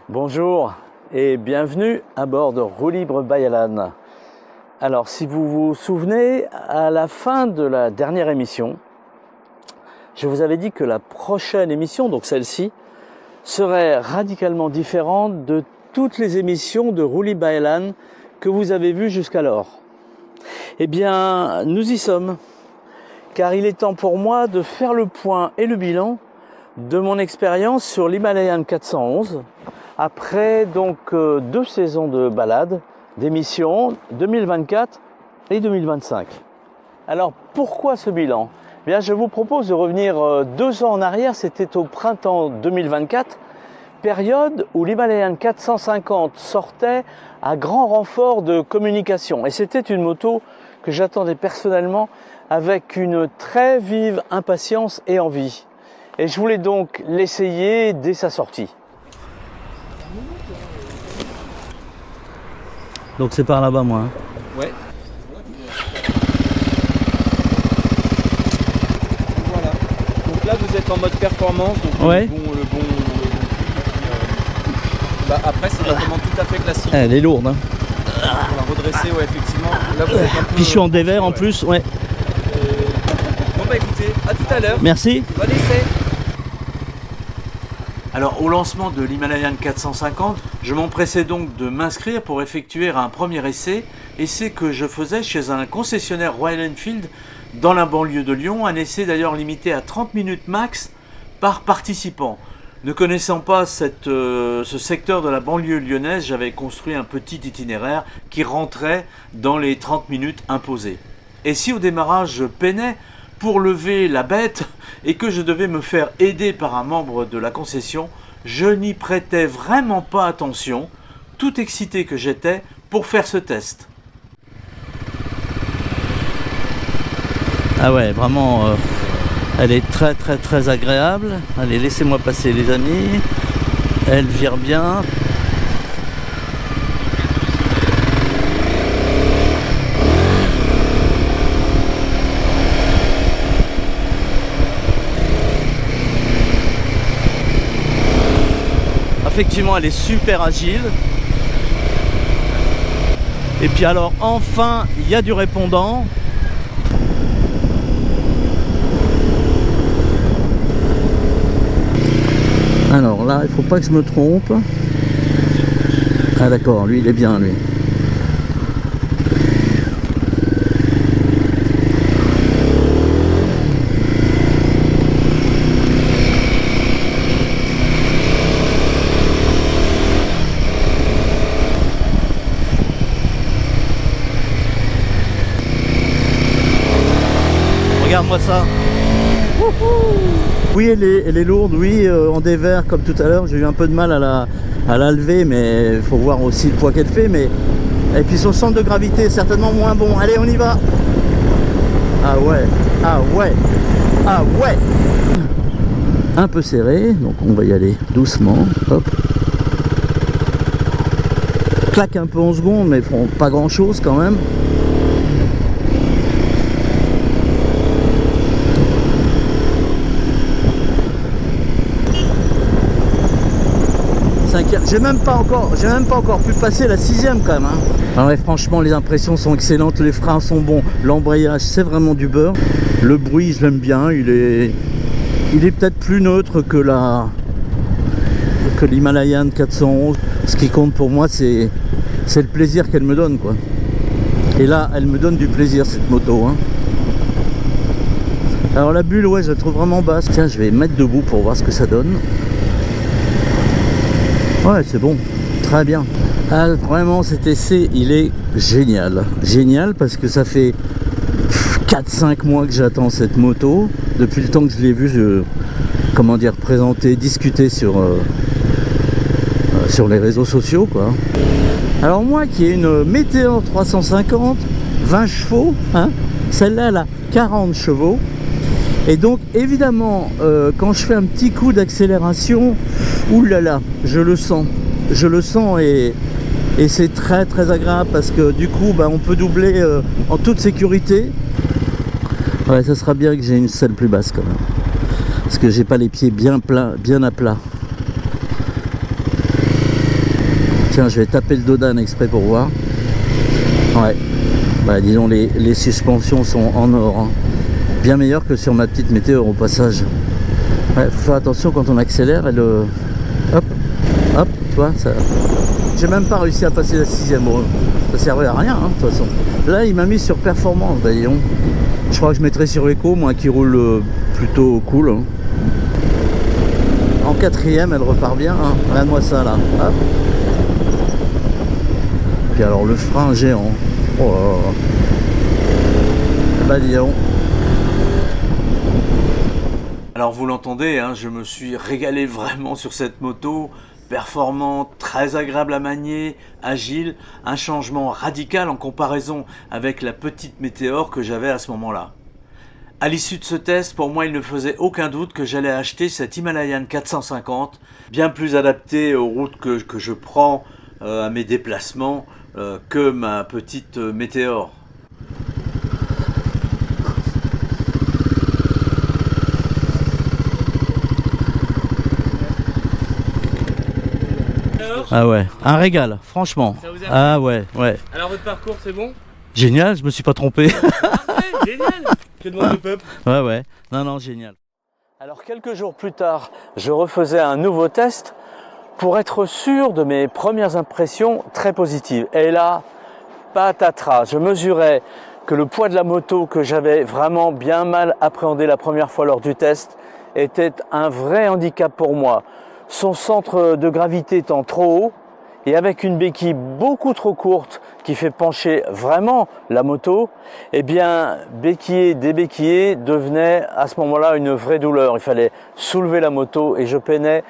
Bonjour et bienvenue à bord de Roue Libre by Alan. Alors si vous vous souvenez, à la fin de la dernière émission, je vous avais dit que la prochaine émission, donc celle-ci, serait radicalement différente de toutes les émissions de Roue Libre by Alan que vous avez vues jusqu'alors. Eh bien, nous y sommes, car il est temps pour moi de faire le point et le bilan de mon expérience sur l'Himalayan 411, après donc 2 saisons de balade, d'émissions, 2024 et 2025. Alors pourquoi ce bilan ? Eh bien, je vous propose de revenir 2 ans en arrière, c'était au printemps 2024, période où l'Himalayan 450 sortait à grand renfort de communication. Et c'était une moto que j'attendais personnellement avec une très vive impatience et envie. Et je voulais donc l'essayer dès sa sortie. Donc c'est par là-bas, moi. Ouais. Voilà. Donc là, vous êtes en mode performance. Donc Ouais. Après, c'est une commande tout à fait classique. Elle est lourde, hein. Pour la redresser, ouais, effectivement. Là, vous êtes un peu. Puis je suis en dévers en plus, ouais. Bon, bah écoutez, à tout à l'heure. Merci. Bon essai. Alors au lancement de l'Himalayan 450, je m'empressais donc de m'inscrire pour effectuer un premier essai que je faisais chez un concessionnaire Royal Enfield dans la banlieue de Lyon, un essai d'ailleurs limité à 30 minutes max par participant. Ne connaissant pas ce secteur de la banlieue lyonnaise, j'avais construit un petit itinéraire qui rentrait dans les 30 minutes imposées. Et si au démarrage je peinais pour lever la bête et que je devais me faire aider par un membre de la concession, je n'y prêtais vraiment pas attention, tout excité que j'étais pour faire ce test. Ah ouais, vraiment, elle est très agréable. Allez, laissez-moi passer les amis. Elle vire bien. Effectivement, elle est super agile. Et puis alors, enfin, il y a du répondant. Alors là, il faut pas que je me trompe. Ah d'accord, lui, il est bien, lui. Regarde-moi ça. Oui, elle est lourde, oui, en dévers comme tout à l'heure. J'ai eu un peu de mal à la lever, mais il faut voir aussi le poids qu'elle fait. Et puis son centre de gravité est certainement moins bon. Allez, on y va. Ah ouais, ah ouais, ah ouais. Un peu serré, donc on va y aller doucement. Hop. Claque un peu en secondes, mais bon, pas grand chose quand même. J'ai même pas encore pu passer la 6e quand même, hein. Alors ouais, franchement les impressions sont excellentes, les freins sont bons, l'embrayage c'est vraiment du beurre, le bruit je l'aime bien, il est peut-être plus neutre que l'Himalayan 411. Ce qui compte pour moi c'est le plaisir qu'elle me donne, quoi. Et là elle me donne du plaisir, cette moto, hein. Alors la bulle, ouais, je la trouve vraiment basse. Tiens, je vais mettre debout pour voir ce que ça donne. Ouais, c'est bon, très bien. Ah, vraiment, cet essai, il est génial. Génial parce que ça fait 4-5 mois que j'attends cette moto. Depuis le temps que je l'ai vue, présenter, discuter sur les réseaux sociaux, quoi. Alors moi qui ai une Météor 350, 20 chevaux, hein, celle-là, elle a 40 chevaux. Et donc évidemment quand je fais un petit coup d'accélération, oulala, je le sens et c'est très agréable parce que du coup on peut doubler en toute sécurité. Ouais, ça sera bien que j'ai une selle plus basse quand même, parce que j'ai pas les pieds bien plats, bien à plat. Tiens, je vais taper le dos d'âne exprès pour voir. Ouais, bah, disons les suspensions sont en or, hein. Bien meilleures que sur ma petite météore au passage. Ouais, faut faire attention quand on accélère, elle hop, hop, tu vois, ça. J'ai même pas réussi à passer la 6ème. Bon, ça servait à rien, hein, de toute façon. Là, il m'a mis sur performance, bah, disons. Je crois que je mettrai sur éco, moi qui roule plutôt cool, hein. En 4ème, elle repart bien, hein. Regarde-moi ça là. Hop. Puis alors le frein géant. Oh là là. Bah dis donc. Alors vous l'entendez, hein, je me suis régalé vraiment sur cette moto, performante, très agréable à manier, agile, un changement radical en comparaison avec la petite météore que j'avais à ce moment-là. À l'issue de ce test, pour moi il ne faisait aucun doute que j'allais acheter cette Himalayan 450, bien plus adaptée aux routes que je prends à mes déplacements que ma petite météore. Ah ouais, un régal, franchement. Ça vous a plu ? Ah ouais, ouais. Alors votre parcours c'est bon ? Génial, je me suis pas trompé. Parfait, génial. Que demande le peuple ? Ouais, ouais. Non, génial. Alors quelques jours plus tard, je refaisais un nouveau test pour être sûr de mes premières impressions très positives. Et là, patatras, je mesurais que le poids de la moto que j'avais vraiment bien mal appréhendé la première fois lors du test était un vrai handicap pour moi. Son centre de gravité étant trop haut et avec une béquille beaucoup trop courte qui fait pencher vraiment la moto, eh bien béquiller, débéquiller devenait à ce moment-là une vraie douleur. Il fallait soulever la moto et je peinais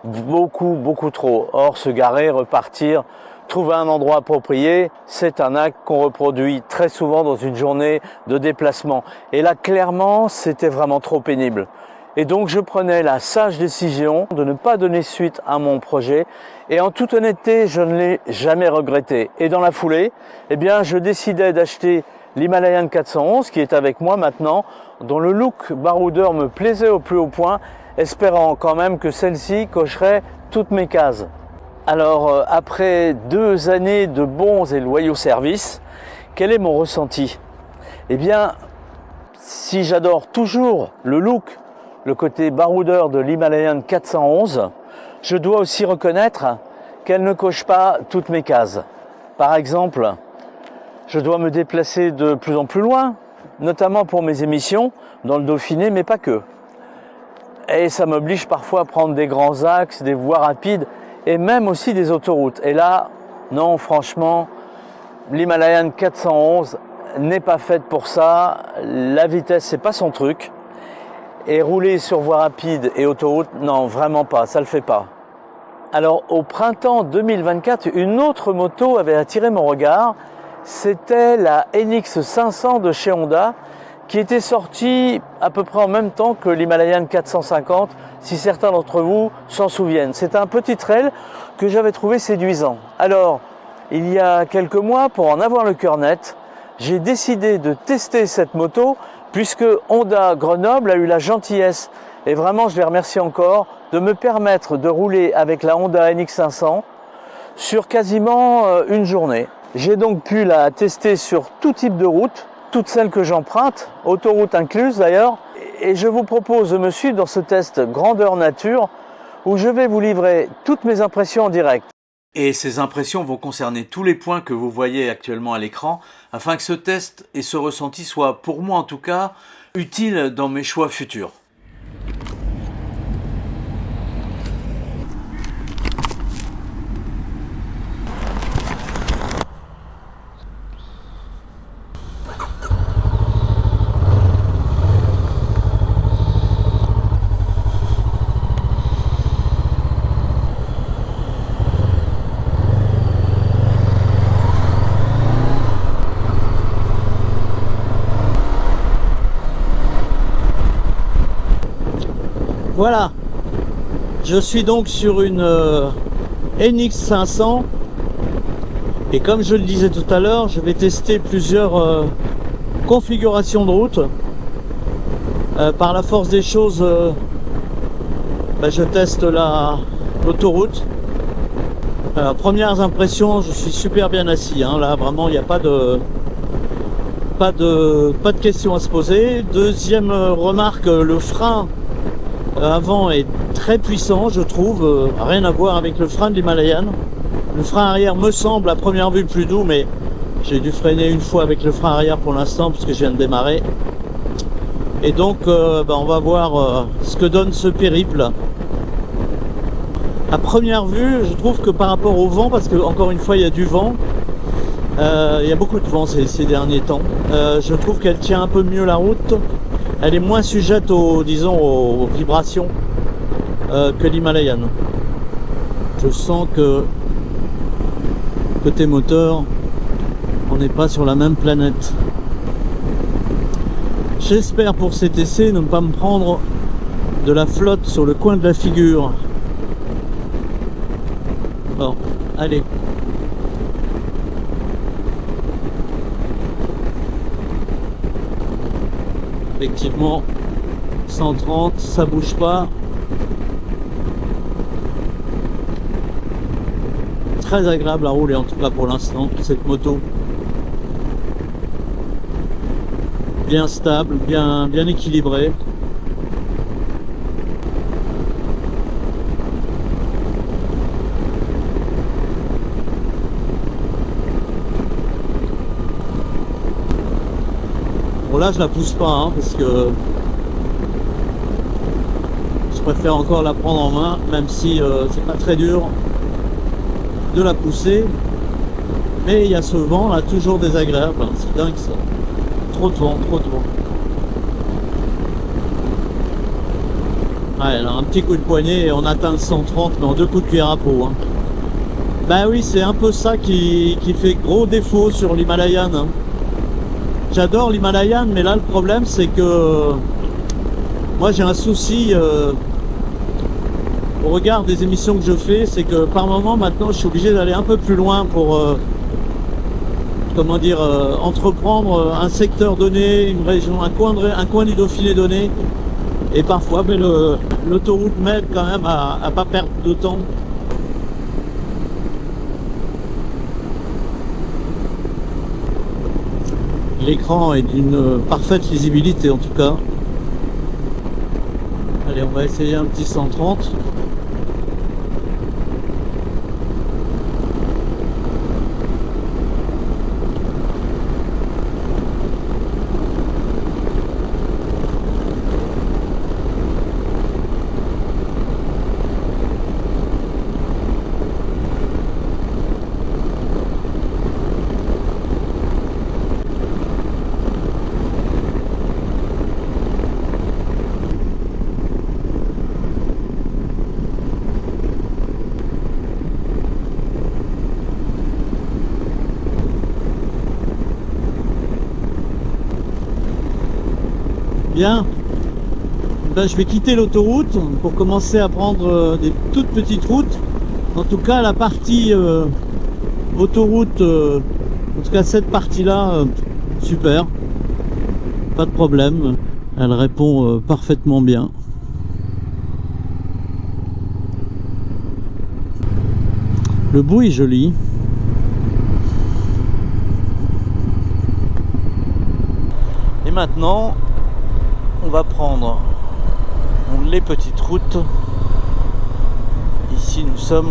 beaucoup trop. Or se garer, repartir, trouver un endroit approprié, c'est un acte qu'on reproduit très souvent dans une journée de déplacement. Et là clairement c'était vraiment trop pénible. Et donc je prenais la sage décision de ne pas donner suite à mon projet et en toute honnêteté je ne l'ai jamais regretté. Et dans la foulée, eh bien je décidais d'acheter l'Himalayan 411 qui est avec moi maintenant, dont le look baroudeur me plaisait au plus haut point, espérant quand même que celle-ci cocherait toutes mes cases. Alors après 2 années de bons et loyaux services, quel est mon ressenti ? Eh bien si j'adore toujours le look, le côté baroudeur de l'Himalayan 411, je dois aussi reconnaître qu'elle ne coche pas toutes mes cases. Par exemple, je dois me déplacer de plus en plus loin, notamment pour mes émissions dans le Dauphiné, mais pas que. Et ça m'oblige parfois à prendre des grands axes, des voies rapides et même aussi des autoroutes. Et là, non, franchement, l'Himalayan 411 n'est pas faite pour ça. La vitesse, c'est pas son truc. Et rouler sur voie rapide et autoroute, non, vraiment pas, ça le fait pas. Alors au printemps 2024, une autre moto avait attiré mon regard, c'était la NX 500 de chez Honda, qui était sortie à peu près en même temps que l'Himalayan 450, si certains d'entre vous s'en souviennent. C'est un petit trail que j'avais trouvé séduisant. Alors, il y a quelques mois, pour en avoir le cœur net, j'ai décidé de tester cette moto puisque Honda Grenoble a eu la gentillesse, et vraiment je les remercie encore, de me permettre de rouler avec la Honda NX500 sur quasiment une journée. J'ai donc pu la tester sur tout type de route, toutes celles que j'emprunte, autoroute incluse d'ailleurs, et je vous propose de me suivre dans ce test grandeur nature où je vais vous livrer toutes mes impressions en direct. Et ces impressions vont concerner tous les points que vous voyez actuellement à l'écran, afin que ce test et ce ressenti soient, pour moi en tout cas, utiles dans mes choix futurs. Voilà, je suis donc sur une NX 500 et comme je le disais tout à l'heure, je vais tester plusieurs configurations de route. Par la force des choses, je teste l'autoroute Alors, premières impressions, je suis super bien assis, hein. Là vraiment il n'y a pas de questions à se poser. Deuxième remarque, le frein avant est très puissant, je trouve, rien à voir avec le frein de l'Himalayan. Le frein arrière me semble à première vue plus doux, mais j'ai dû freiner une fois avec le frein arrière pour l'instant parce que je viens de démarrer. Et donc on va voir ce que donne ce périple. À première vue, je trouve que par rapport au vent, parce que encore une fois il y a du vent, il y a beaucoup de vent ces derniers temps, je trouve qu'elle tient un peu mieux la route. Elle est moins sujette aux vibrations que l'Himalayan. Je sens que côté moteur, on n'est pas sur la même planète. J'espère pour cet essai ne pas me prendre de la flotte sur le coin de la figure. Bon, allez. Effectivement, 130, ça bouge pas. Très agréable à rouler en tout cas pour l'instant, cette moto. Bien stable, bien équilibrée. Bon là je la pousse pas hein, parce que je préfère encore la prendre en main, même si c'est pas très dur de la pousser, mais il y a ce vent là toujours désagréable, hein. C'est dingue ça, trop de vent, trop de vent. Ouais, alors un petit coup de poignet et on atteint le 130 mais en 2 coups de cuillère à peau, hein. Bah oui, c'est un peu ça qui fait gros défaut sur l'Himalayan, hein. J'adore l'Himalayan, mais là le problème c'est que moi j'ai un souci au regard des émissions que je fais, c'est que par moment maintenant je suis obligé d'aller un peu plus loin pour comment dire, entreprendre un secteur donné, une région, un coin du Dauphiné donné, et parfois l'autoroute m'aide quand même à pas perdre de temps. L'écran est d'une parfaite lisibilité en tout cas. Allez, on va essayer un petit 130. Bien, ben, je vais quitter l'autoroute pour commencer à prendre des toutes petites routes. En tout cas la partie autoroute, en tout cas cette partie là, super, pas de problème, elle répond parfaitement bien. Le bout est joli. Et maintenant on va prendre les petites routes. Ici nous sommes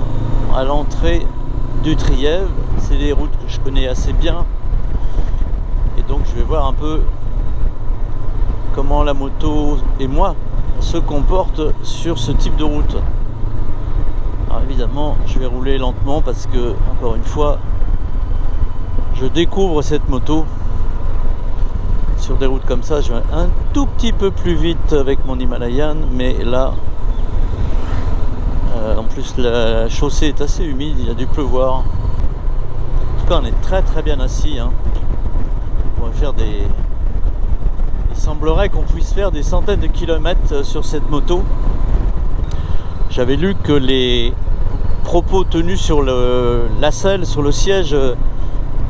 à l'entrée du Trièves. C'est des routes que je connais assez bien. Et donc je vais voir un peu comment la moto et moi se comportent sur ce type de route. Alors évidemment je vais rouler lentement parce que, encore une fois, je découvre cette moto. Sur des routes comme ça, je vais un tout petit peu plus vite avec mon Himalayan, mais là, en plus la chaussée est assez humide, il a dû pleuvoir. En tout cas, on est très très bien assis, hein. On pourrait faire il semblerait qu'on puisse faire des centaines de kilomètres sur cette moto. J'avais lu que les propos tenus sur la selle, sur le siège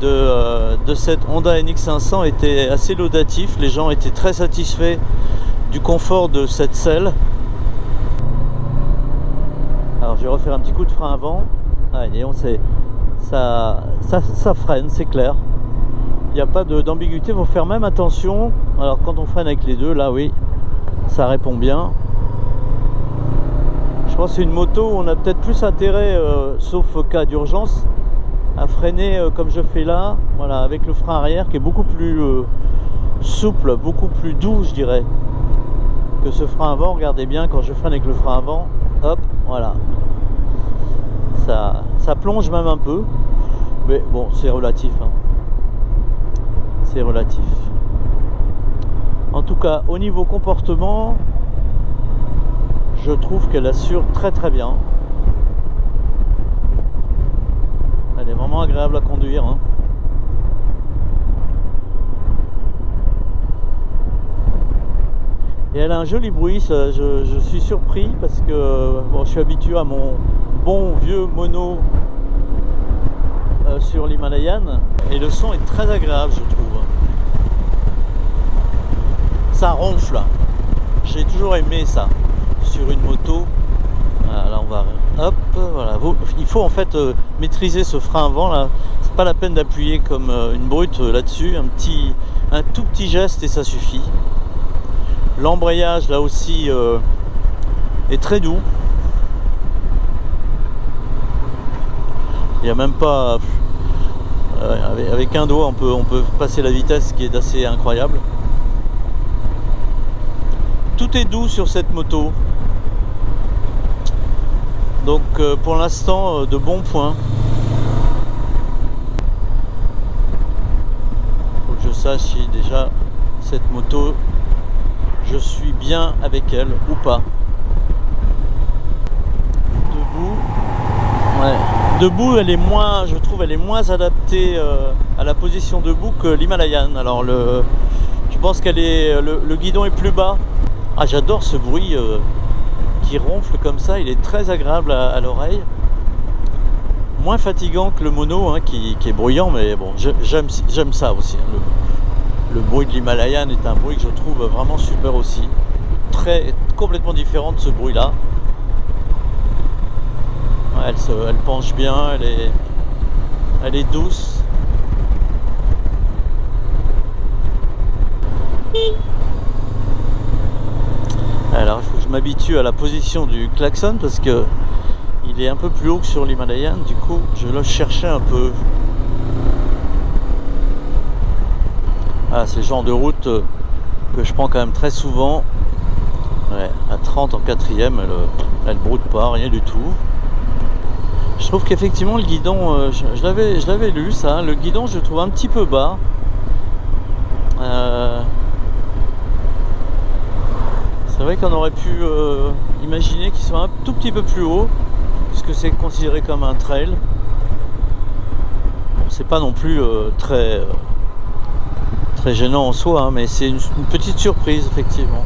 de cette Honda NX500 était assez laudatif. Les gens étaient très satisfaits du confort de cette selle. Alors je vais refaire un petit coup de frein avant. Ouais, et ça freine, c'est clair. Il n'y a pas d'ambiguïté, il faut faire même attention. Alors quand on freine avec les deux, là oui, ça répond bien. Je pense que c'est une moto où on a peut-être plus intérêt, sauf cas d'urgence, à freiner comme je fais là, voilà, avec le frein arrière qui est beaucoup plus souple, beaucoup plus doux, je dirais, que ce frein avant. Regardez bien, quand je freine avec le frein avant, hop, voilà. Ça plonge même un peu, mais bon, c'est relatif, hein. C'est relatif. En tout cas, au niveau comportement, je trouve qu'elle assure très très bien. Elle est vraiment agréable à conduire, hein. Et elle a un joli bruit, je suis surpris parce que bon, je suis habitué à mon bon vieux mono sur l'Himalayan et le son est très agréable, je trouve. Ça ronfle, j'ai toujours aimé ça sur une moto. Là on va, hop, voilà. Il faut en fait maîtriser ce frein avant là. C'est pas la peine d'appuyer comme une brute là-dessus. Un tout petit geste et ça suffit. L'embrayage là aussi est très doux. Il n'y a même pas avec un doigt on peut passer la vitesse, qui est assez incroyable. Tout est doux sur cette moto. Donc pour l'instant de bons points. Faut que je sache si déjà cette moto je suis bien avec elle ou pas. Debout. Ouais. Debout, je trouve elle est moins adaptée à la position debout que l'Himalayan. Alors je pense le guidon est plus bas. Ah, j'adore ce bruit qui ronfle comme ça, il est très agréable à l'oreille. Moins fatigant que le mono, hein, qui est bruyant, mais bon, j'aime ça aussi. Hein. Le bruit de l'Himalayan est un bruit que je trouve vraiment super aussi. Complètement différent de ce bruit-là. Ouais, elle penche bien, elle est douce. Alors il faut que je m'habitue à la position du klaxon parce que il est un peu plus haut que sur l'Himalayan, du coup je le cherchais un peu. Ah, c'est le genre de route que je prends quand même très souvent. Ouais, à 30 en quatrième, elle broute pas, rien du tout. Je trouve qu'effectivement le guidon, je l'avais lu ça, le guidon je le trouve un petit peu bas. C'est vrai qu'on aurait pu imaginer qu'il soit un tout petit peu plus haut, puisque c'est considéré comme un trail. Bon, c'est pas non plus très gênant en soi, hein, mais c'est une petite surprise effectivement.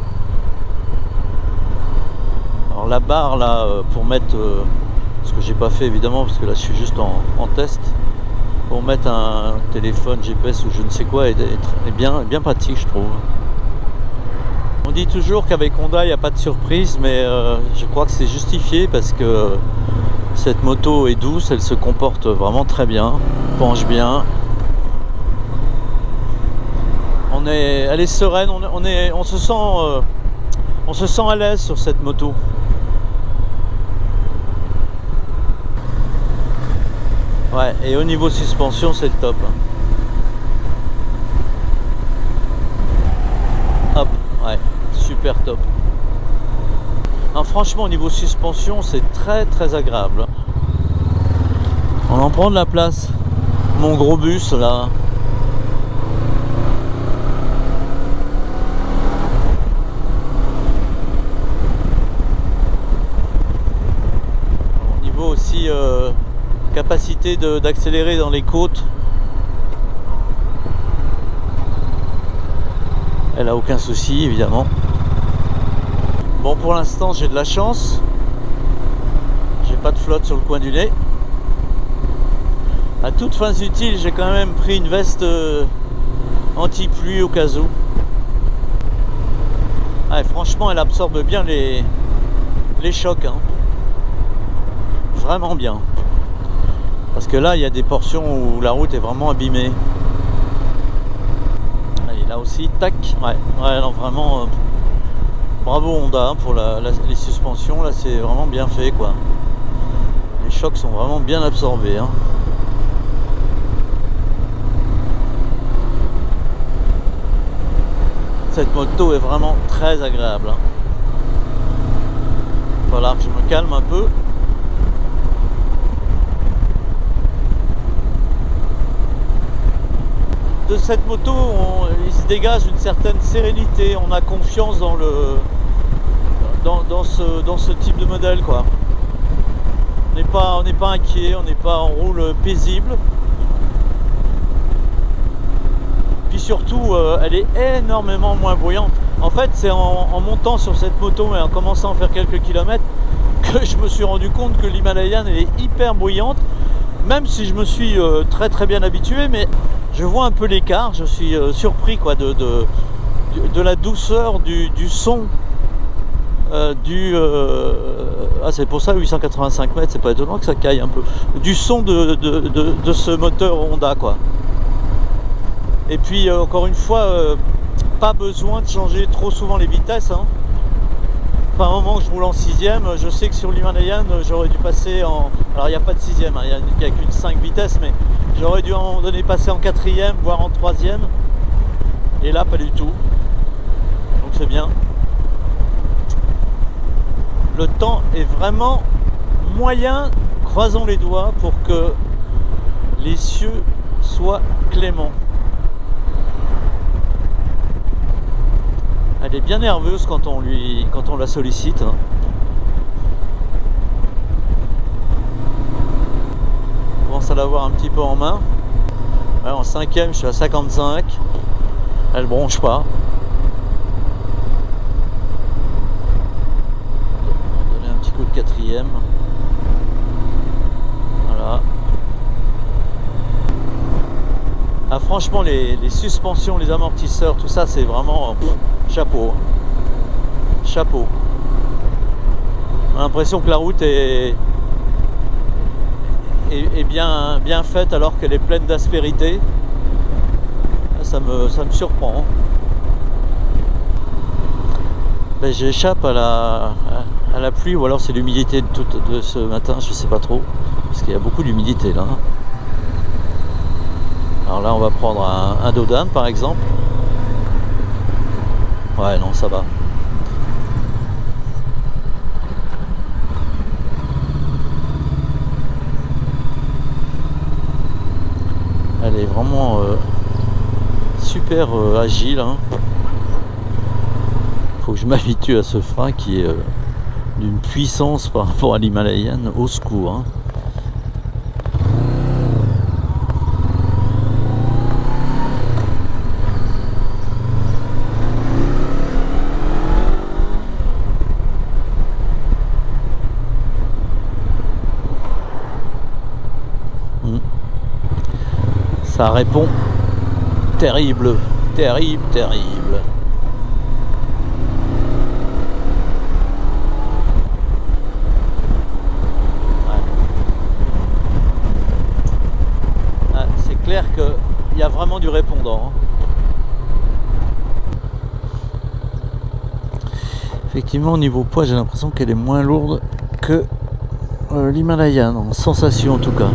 Alors la barre là pour mettre, ce que j'ai pas fait évidemment parce que là je suis juste en test, pour mettre un téléphone GPS ou je ne sais quoi est bien pratique, je trouve. On dit toujours qu'avec Honda il n'y a pas de surprise, mais je crois que c'est justifié parce que cette moto est douce, elle se comporte vraiment très bien, penche bien. Elle est sereine, on se sent à l'aise sur cette moto. Ouais, et au niveau suspension, c'est le top. Hop, ouais, super top. Non, franchement, au niveau suspension, c'est très très agréable. On en prend de la place. Mon gros bus là. Au niveau aussi capacité d'accélérer dans les côtes, elle a aucun souci évidemment. Bon, pour l'instant j'ai de la chance, j'ai pas de flotte sur le coin du nez. À toutes fins utiles, j'ai quand même pris une veste anti-pluie au cas où. Ah, franchement elle absorbe bien les chocs, hein. Vraiment bien. Parce que là, il y a des portions où la route est vraiment abîmée. Et là aussi, tac. Ouais, non, vraiment, bravo Honda pour les suspensions. Là, c'est vraiment bien fait, quoi. Les chocs sont vraiment bien absorbés, hein. Cette moto est vraiment très agréable, hein. Voilà, je me calme un peu. De cette moto, il se dégage une certaine sérénité. On a confiance dans ce type de modèle, quoi. On n'est pas inquiet, on roule paisible. Puis surtout, elle est énormément moins bruyante. En fait, c'est en montant sur cette moto et en commençant à faire quelques kilomètres que je me suis rendu compte que l'Himalayan elle est hyper bruyante. Même si je me suis très très bien habitué, mais je vois un peu l'écart. Je suis surpris, quoi, de la douceur du son. C'est pour ça 885 mètres, c'est pas étonnant que ça caille un peu. Du son de ce moteur Honda, quoi. Et puis encore une fois, pas besoin de changer trop souvent les vitesses, hein. Enfin, à un moment que je roule en 6ème, je sais que sur l'Himalayan j'aurais dû passer en... Alors il n'y a pas de 6ème, hein, il n'y a qu'une 5 vitesses, mais j'aurais dû à un moment donné passer en 4ème, voire en 3ème. Et là pas du tout. Donc c'est bien. Le temps est vraiment moyen, croisons les doigts pour que les cieux soient cléments. Elle est bien nerveuse quand on la sollicite, hein. On commence à l'avoir un petit peu en main. Ouais, en 5ème, je suis à 55. Elle bronche pas. On va donner un petit coup de 4ème. Voilà. Ah, franchement, les suspensions, les amortisseurs, tout ça, c'est vraiment chapeau. Chapeau. On a l'impression que la route est bien faite alors qu'elle est pleine d'aspérité. Ça me surprend. Ben, j'échappe à la pluie, ou alors c'est l'humidité de ce matin, je sais pas trop. Parce qu'il y a beaucoup d'humidité là. Alors là, on va prendre un Dodan par exemple. Ouais, non, ça va. Elle est vraiment super agile, hein. Faut que je m'habitue à ce frein qui est d'une puissance par rapport à l'Himalayan, au secours, hein. Ça répond terrible, terrible, terrible. Ouais. Ah, c'est clair qu'il y a vraiment du répondant, hein. Effectivement, au niveau poids, j'ai l'impression qu'elle est moins lourde que l'Himalayan, en sensation en tout cas.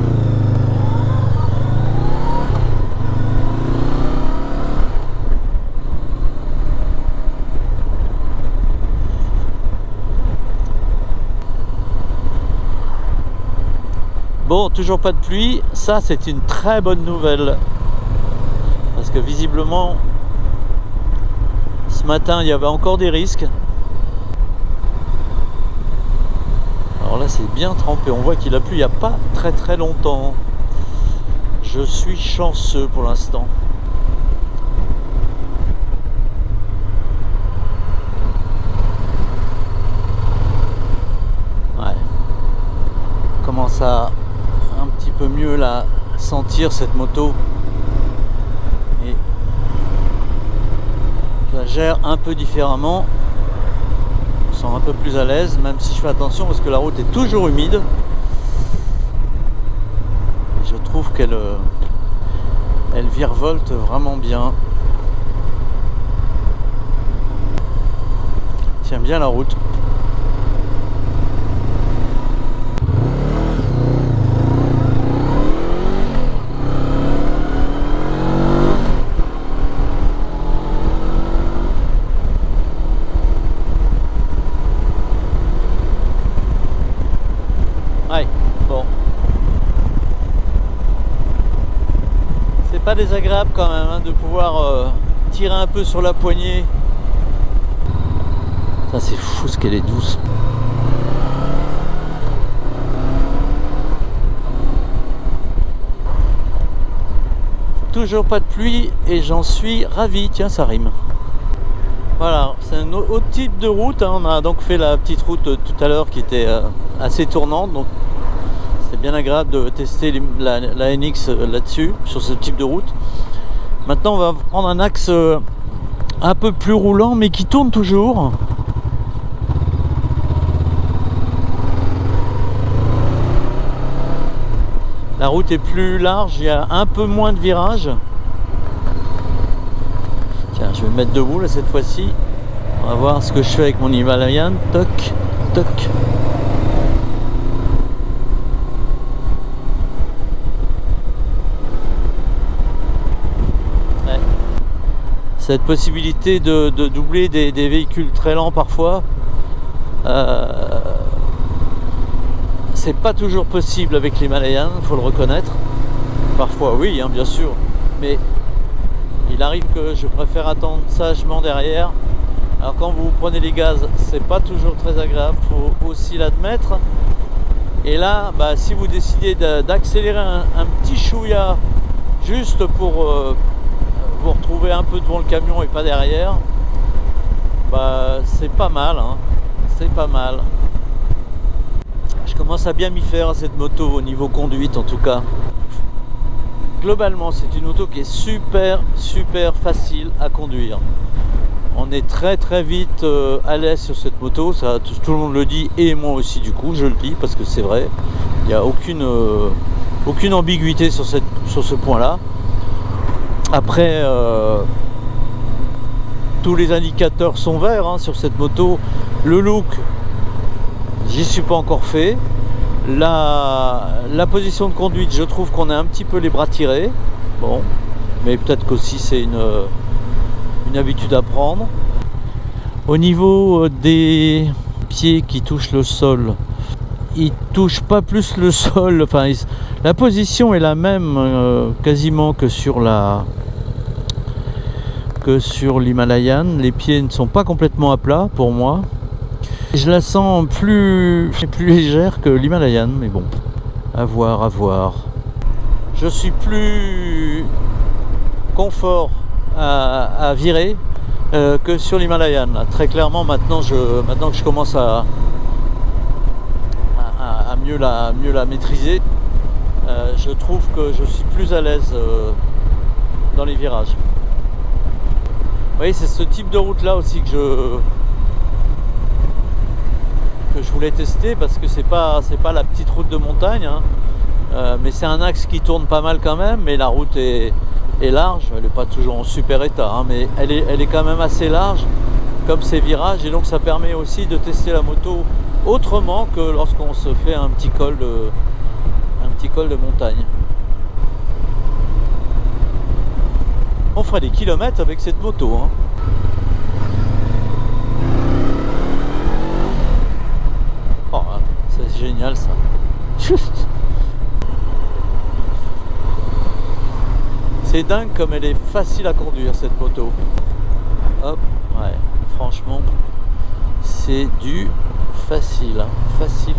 Bon, toujours pas de pluie, ça c'est une très bonne nouvelle. Parce que visiblement, ce matin il y avait encore des risques. Alors là c'est bien trempé, on voit qu'il a plu il n'y a pas très très longtemps. Je suis chanceux pour l'instant. Ouais. Commence à un petit peu mieux la sentir cette moto et je la gère un peu différemment, je me sens un peu plus à l'aise, même si je fais attention parce que la route est toujours humide trouve qu'elle elle virevolte vraiment bien. Tient bien la route. Ouais, bon. C'est pas désagréable quand même hein, de pouvoir tirer un peu sur la poignée. Ça c'est fou ce qu'elle est douce. Toujours pas de pluie et j'en suis ravi. Tiens, ça rime. Voilà, c'est un autre type de route. Hein. On a donc fait la petite route tout à l'heure qui était assez tournante. Donc c'est bien agréable de tester la NX là-dessus, sur ce type de route. Maintenant, on va prendre un axe un peu plus roulant, mais qui tourne toujours. La route est plus large, il y a un peu moins de virages. Tiens, je vais me mettre debout là cette fois-ci. On va voir ce que je fais avec mon Himalayan. Toc, toc. Ouais. Cette possibilité de doubler des véhicules très lents parfois, c'est pas toujours possible avec l'Himalayan, il faut le reconnaître. Parfois oui, hein, bien sûr, mais il arrive que je préfère attendre sagement derrière. Alors quand vous prenez les gaz, c'est pas toujours très agréable, faut aussi l'admettre. Et là, bah, si vous décidez d'accélérer un petit chouïa juste pour vous retrouver un peu devant le camion et pas derrière, bah, c'est pas mal, hein, c'est pas mal. Je commence à bien m'y faire à cette moto au niveau conduite en tout cas. Globalement, c'est une moto qui est super facile à conduire. On est très vite à l'aise sur cette moto, ça, tout le monde le dit et moi aussi du coup, je le dis parce que c'est vrai. Il n'y a aucune ambiguïté sur ce point-là. Après, tous les indicateurs sont verts hein, sur cette moto. Le look, j'y suis pas encore fait. La position de conduite, je trouve qu'on a un petit peu les bras tirés. Bon, mais peut-être qu'aussi c'est une habitude à prendre. Au niveau des pieds qui touchent le sol, ils touchent pas plus le sol. Enfin, la position est la même quasiment que sur l'Himalayan. Les pieds ne sont pas complètement à plat pour moi. Je la sens plus légère que l'Himalayan, mais bon, à voir. Je suis plus confort à virer que sur l'Himalayan. Très clairement, maintenant que je commence à mieux la maîtriser, je trouve que je suis plus à l'aise dans les virages. Vous voyez, c'est ce type de route là aussi que je voulais tester parce que c'est pas la petite route de montagne hein. Mais c'est un axe qui tourne pas mal quand même, mais la route est large, elle n'est pas toujours en super état hein, mais elle est quand même assez large comme ces virages, et donc ça permet aussi de tester la moto autrement que lorsqu'on se fait un petit col de montagne. On ferait des kilomètres avec cette moto hein. Oh, c'est génial ça. C'est dingue comme elle est facile à conduire cette moto. Hop, ouais, franchement, c'est du facile, hein. Facile.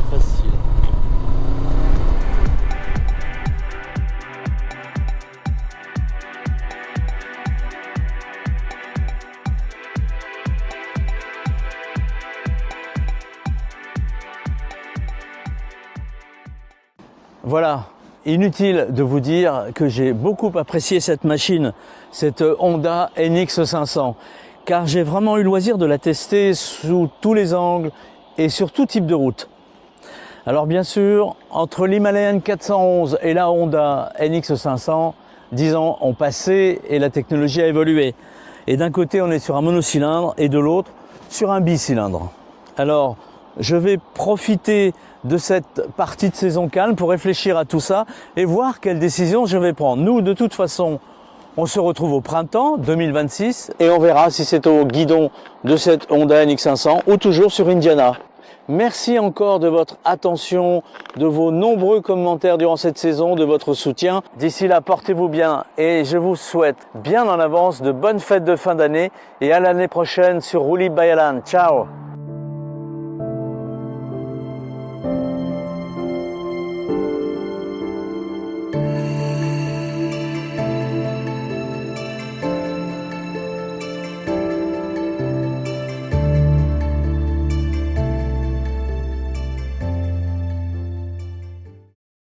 Voilà, inutile de vous dire que j'ai beaucoup apprécié cette machine, cette Honda NX 500, car j'ai vraiment eu le loisir de la tester sous tous les angles et sur tout type de route. Alors bien sûr, entre l'Himalayan 411 et la Honda NX500, 10 ans ont passé et la technologie a évolué. Et d'un côté, on est sur un monocylindre et de l'autre, sur un bicylindre. Alors, je vais profiter de cette partie de saison calme pour réfléchir à tout ça et voir quelles décisions je vais prendre. Nous, de toute façon, on se retrouve au printemps 2026 et on verra si c'est au guidon de cette Honda NX500 ou toujours sur Indiana. Merci encore de votre attention, de vos nombreux commentaires durant cette saison, de votre soutien. D'ici là, portez-vous bien et je vous souhaite bien en avance de bonnes fêtes de fin d'année et à l'année prochaine sur Roulib Bayalan. Ciao!